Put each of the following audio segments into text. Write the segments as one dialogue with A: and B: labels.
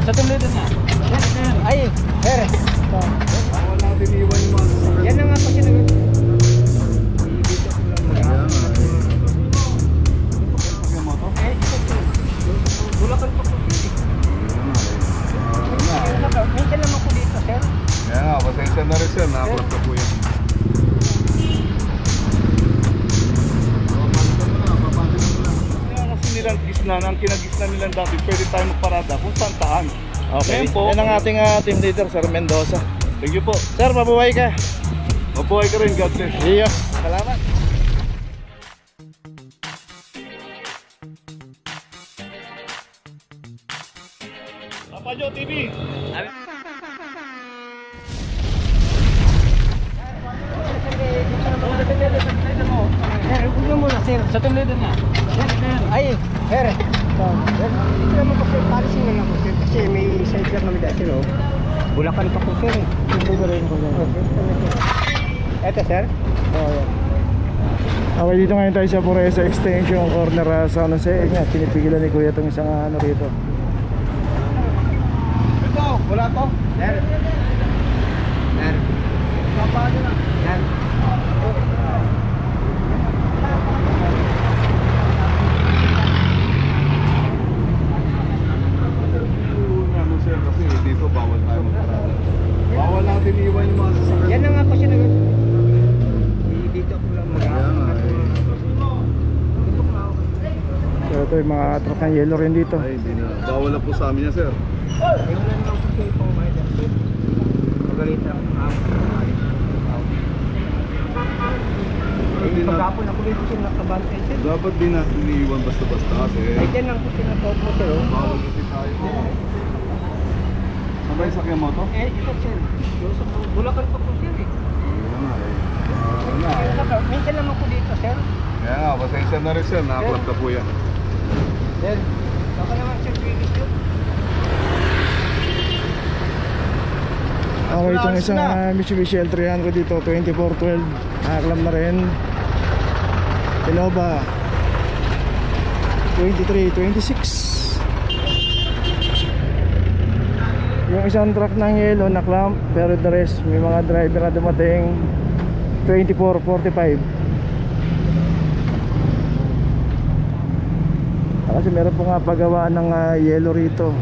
A: Sa tuloy na. Ay, sir.
B: Bawal natin iwan yung mga sasakyan.
A: Yan na nga po sinagot. Bulacan po po. Minsan naman po dito, sir.
B: Kaya nga, pasensya na rin sir, nakaklap ka po yan. Kasi nilang gisnan, ang kinagisnan nilang dati, pwede tayo magparada kung saan taan.
C: Okay,
B: po,
C: yan ang ating team leader, Sir Mendoza.
B: thank you po.
C: Sir, mabuhay ka.
B: Mabuhay ka rin, God bless.
C: Iyo, salamat.
B: Papajo TV.
A: Sir, huwag mo na, sir. Sa tuloy na. Ay, sir. Hindi naman po, sir. Parisin na lang po, sir. Kasi may side lang kami dati, no? Bulacan pa po, sir. Hindi ko rin po, sir. Eto, sir? Oo, yan.
C: Okay, dito ngayon tayo sa Puresa Extension Corner San Jose. Nga, pinipigilan ni Kuya itong isang ano rito.
B: Ito, wala to.
A: Sir. Sir.
B: Papajo na.
A: Sir.
B: Ano sir, kasi dito bawal tayo magparada. Bawal natin iwan yung mga sasakyan.
A: Yan na nga po sinagot. Dito ako lang
B: Kaya nga,
C: So ito yung mga truck ng yellow rin dito.
B: Ay, hindi na. Bawal na po sa amin yan sir.
A: Ay, wala naman po kayo pang mga sir. Magalita ako ng
B: Hindi na.
A: pagkapon ako dito sila nakabantay, sir.
B: Dapat din natin iniiwan basta-basta kasi
A: Ay, dyan lang po sinatawag mo, sir. Oh.
B: bawal kasi tayo. Sabay sakyan mo to?
A: Ito, sir. Sa Bulacan pa po, sir.
B: Kaya nga eh.
A: Minsan naman po dito, sir.
B: Kaya nga, pasensya na rin sir, nakaklap ka po yan.
A: Sir, baka naman, sir, bilis yun.
C: Okay, itong isang Mitsubishi L300 dito, 2412. Nakaklam na rin. Innova 2326. Yung isang truck ng yellow na clamp, pero the rest may mga driver na dumating 2445. Kasi meron po nga pagawaan ng yellow rito.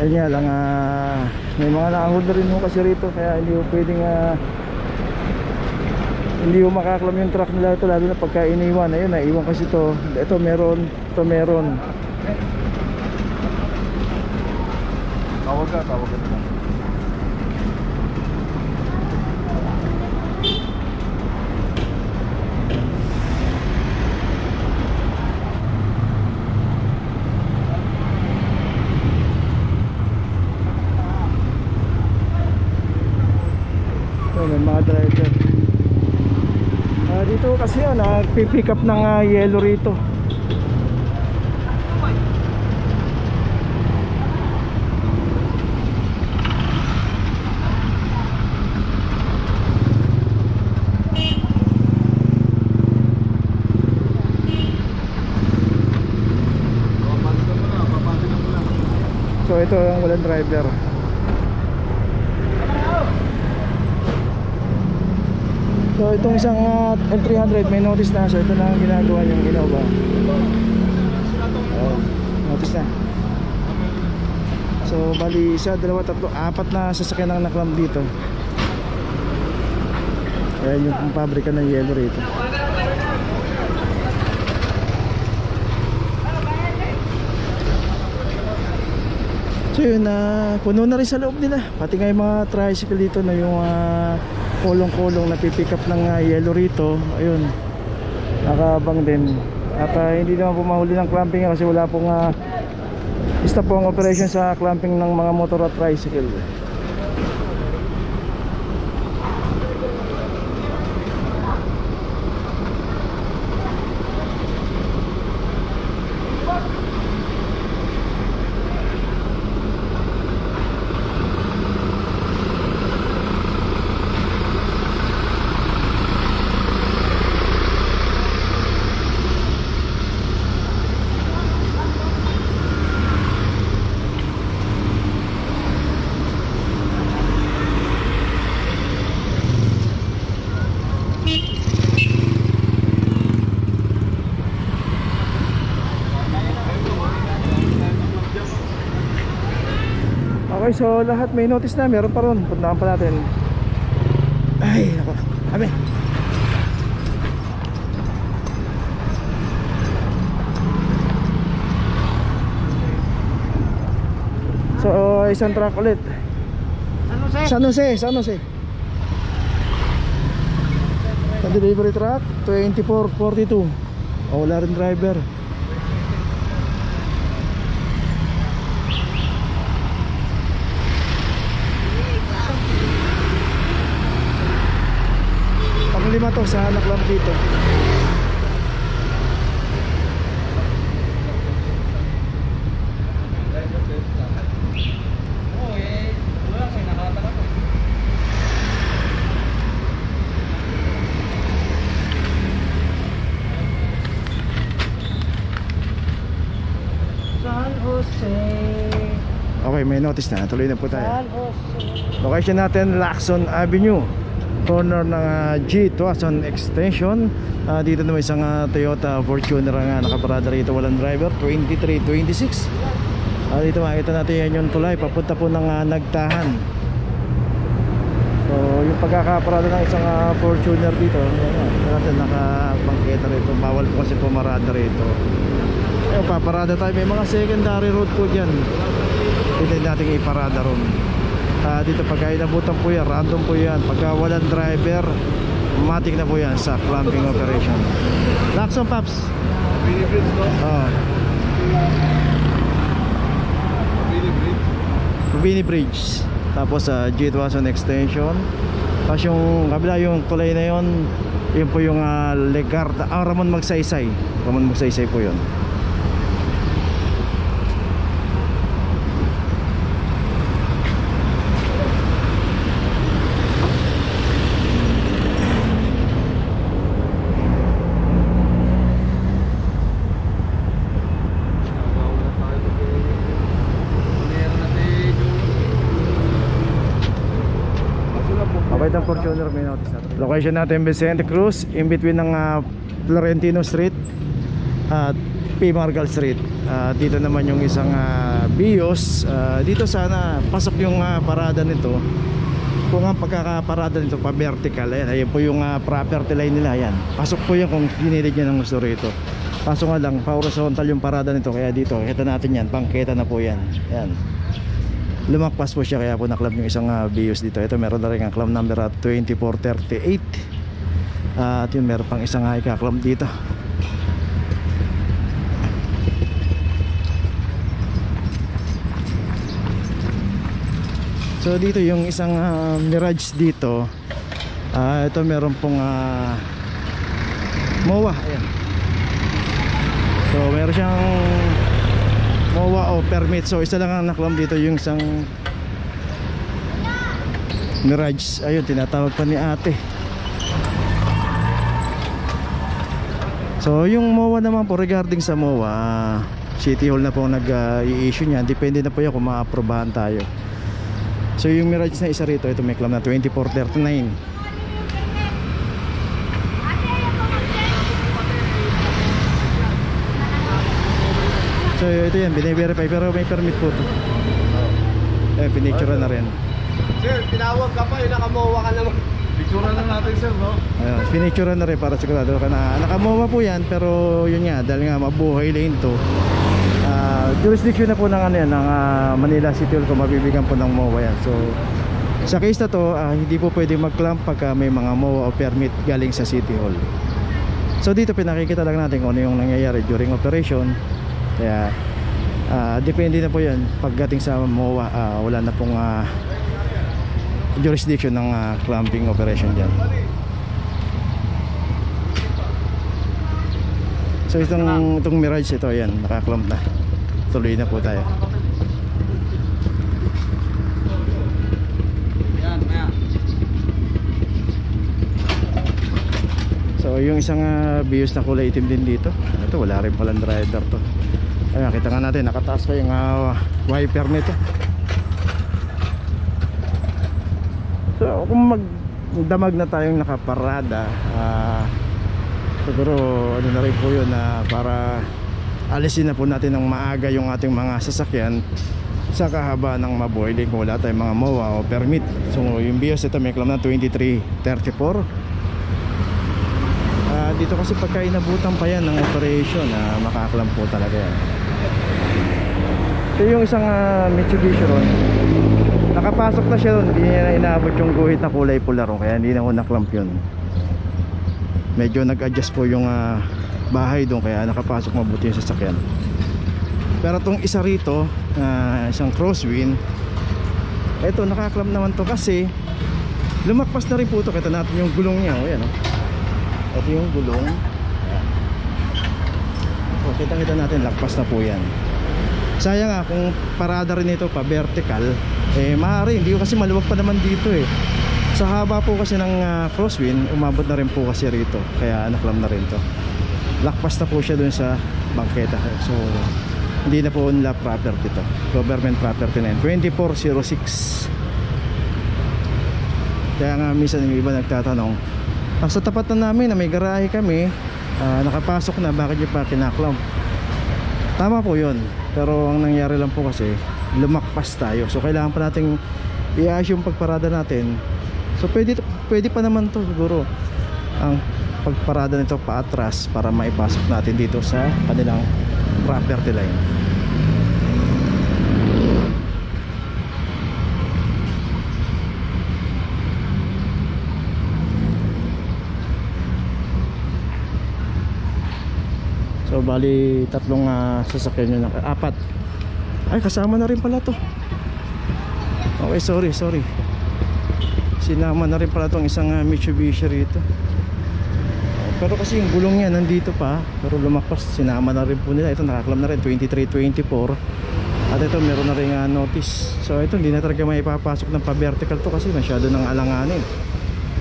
C: Ayun nga lang, may mga nakahold na rin mo kasi rito, kaya hindi mo pwedeng hindi mo makaklam yung truck nila ito, lalo na pagka iniwan. Ayun, naiwan kasi ito meron, ito meron.
B: Tawag ka na.
C: Ito, may mga driver. Dito kasi nagpipick up ng yellow rito. So ito ang walang driver. So itong isang L300 may notice na. So ito na ang ginagawa niyang Innova. Notice na. So bali isa, dalawa, tatlo, apat na sasakyan ang naklam dito. Ayan yung pabrika ng yellow rito. So yun, puno na rin sa loob nila. Pati nga yung mga tricycle dito na yung kulong-kulong na pipick up ng yellow rito. Ayun, nakabang din. At hindi naman po mahuli ng clamping kasi wala pong stop po ang operation sa clamping ng mga motor at tricycle. Okay, so lahat may notice na, meron pa ron. Puntahan pa natin. Ay, nako. Abe. So, isang truck ulit. San Jose. Sa delivery truck, 2442. Wala rin driver. Panglima to sa anak lang dito.
A: San Jose.
C: Okay, may notice na. Tuloy na po tayo.
A: San Jose.
C: Location natin, Lacson Avenue, corner ng G-Tuason Extension. Dito naman isang Toyota Fortuner nga nakaparada rito, walang driver, 2326. Dito makikita natin yan yung tulay papunta po ng Nagtahan. So yung pagkakaparada ng isang Fortuner dito, yan natin nakabangketa rito, bawal po kasi pumarada rito. Ayun, paparada tayo, may mga secondary road po dyan, hindi natin iparada ron. Dito pagka inabutan po yan, random po yan. Pagka walang driver, matik na po yan sa clamping operation. Lacson, Paps.
B: Mini bridge, no?
C: Rubini Bridge. Tapos G-Tuason Extension. Tapos yung kabila, yung tulay na yun, yun po yung Legarda, Ramon Magsaysay. Ramon Magsaysay po yun. Itong Fortuner may notice natin. Location natin Vicente Cruz, in between ng Florentino Street at P. Margal Street. Dito naman yung isang Bios. Dito sana pasok yung parada nito. Kung ang pagkakaparada nito pa vertical, ayan po yung property line nila. Ayan, pasok po yan kung ginilig nyo ng gusto rito. Kaso nga lang, pa horizontal yung parada nito. Kaya dito, kita natin yan, pangketa na po yan. Ayan, lumakpas po siya, kaya po naklab yung isang Bios dito. Ito meron na rin ang club number 2438. At yun, meron pang isang ika-club dito. So dito yung isang Mirage dito. Ito meron pong MOA. Ayan. So meron siyang MOA o permit. So isa lang ang naklam dito, yung isang Mirage. Ayun, tinatawag pa ni ate. So yung MOA naman po, regarding sa MOA, City Hall na po nag-i-issue niya. Depende na po yan kung ma-aprobahan tayo. So yung Mirage na isa rito, ito may claim na 2439. So ito yan, bine-verify, pero may permit po ito. Pinicture na rin.
A: Sir, tinawag ka pa, nakamowa ka naman.
B: Picturean na natin, sir, no?
C: Ayun, pinicture na rin para sigurado ka na nakamowa po yan. Pero yun nga, dahil nga mabuhay lane to, jurisdiction na po ng, ng Manila City Hall kung mabibigyan po ng MOA yan. So sa case na to, hindi po pwede mag-clamp pagka may mga MOA o permit galing sa City Hall. So dito pinakikita lang natin kung ano yung nangyayari during operation. Kaya depende na po yan. Pagdating sa MOA, wala na pong jurisdiction ng clamping operation dyan. So itong Mirage ito, yan, nakaklamp na. Tuloy na po tayo. So yung isang Bios na kulay itim din dito. Ito wala rin palang driver to. Ayan, kita nga natin, nakataas pa yung wiper nito. So kung magdamag na tayong nakaparada, siguro ano na rin po yun, para alisin na po natin ng maaga yung ating mga sasakyan sa kahabaan ng Mabuhay Lane kung wala tayong mga MOA o permit. So yung BIOS ito may claim na 2334. Dito kasi pagka inabutan pa yan ng operation, makaklam po talaga yan. So yung isang Mitsubishi ron, nakapasok na siya ron, hindi niya na inaabot yung guhit na kulay pula ron, kaya hindi na ho naklamp yun. Medyo nag-adjust po yung bahay doon, kaya nakapasok mabuti yung sasakyan. Pero itong isa rito, isang crosswind, eto nakaklam naman to kasi lumakpas na rin po ito. Kita natin yung gulong niya, o yan o. Ito yung gulong. So kita natin, lakpas na po yan. Sayang nga kung parada rin ito pa vertical, maaari, hindi ko kasi maluwag pa naman dito sa haba po kasi ng crosswind, umabot na rin po kasi rito, kaya naklam na rin to. Lakpas na po siya dun sa bangketa. So hindi na po nila property to, government property na yun. 2406. Kaya nga minsan yung iba nagtatanong, sa tapat na namin na may garahe kami, nakapasok na, bakit yung pa kinaklam? Tama po yun, pero ang nangyari lang po kasi lumakpas tayo, so kailangan pa nating i-ayos yung pagparada natin. So pwede pa naman to siguro ang pagparada nito pa atras para maipasok natin dito sa kanilang property line. So bali tatlong sasakyan nyo na, apat. Ay kasama na rin pala to. Okay, sorry. Sinama na rin pala tong isang Mitsubishi rito. Pero kasi yung gulong niya nandito pa, pero lumakpas, sinama na rin po nila. Ito nakaklam na rin 2324. At ito meron na rin notice. So ito hindi na talaga may ipapasok ng pa-vertical to kasi masyado nang alanganin.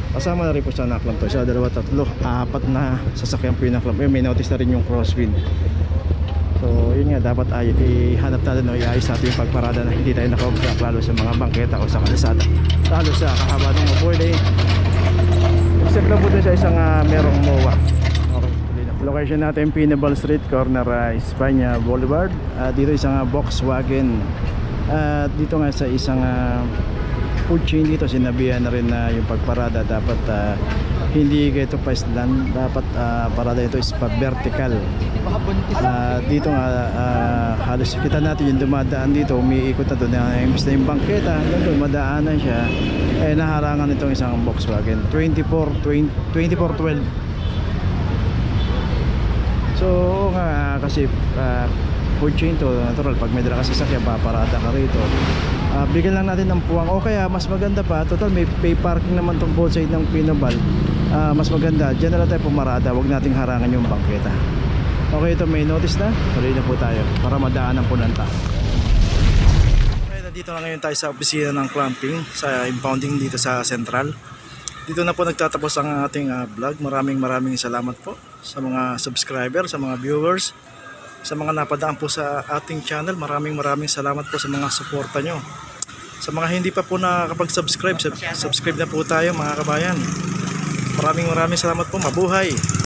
C: Kasama na rin po sa naklam to. Isa, dalawa, tatlo, apat na sasakyan po yung naklam. May notice na rin yung crosswind. So yun nga, dapat ay ihanap natin o iayos natin yung pagparada na hindi tayo naka-obstruct lalo sa mga bangketa o sa kalsada, lalo sa kahaba ng Mabuhay Lane. Except na po dun sa isang merong MOA. Okay, location natin Pinabal Street, corner Espanya Boulevard. Dito isang Volkswagen. Dito nga sa isang food chain dito, sinabihan na rin na yung pagparada dapat hindi ito pa island, dapat parada ito is pa vertical. Dito nga halos kita natin yung dumadaan dito, umiikot na doon, imbis na yung bangketa doon madaanan siya, naharangan itong isang Volkswagen 2412. So nga kasi food chain to, natural pag may dala ka sasakyan paparada ka rito, bigyan lang natin ng puwang, o kaya mas maganda pa, total may pay parking naman tong both side ng Pinabal. Mas maganda, dyan na lang tayo pumarada, huwag nating harangan yung bangketa. Okay, ito may notice na, tuloy na po tayo para madaanan po ng tao. Okay, nandito na ngayon tayo sa opisina ng clamping, sa impounding dito sa Central. Dito na po nagtatapos ang ating vlog. Maraming salamat po sa mga subscriber, sa mga viewers, sa mga napadaan po sa ating channel. Maraming salamat po sa mga suporta nyo. Sa mga hindi pa po nakakapag-subscribe, subscribe na po tayo mga kabayan. Maraming salamat po. Mabuhay!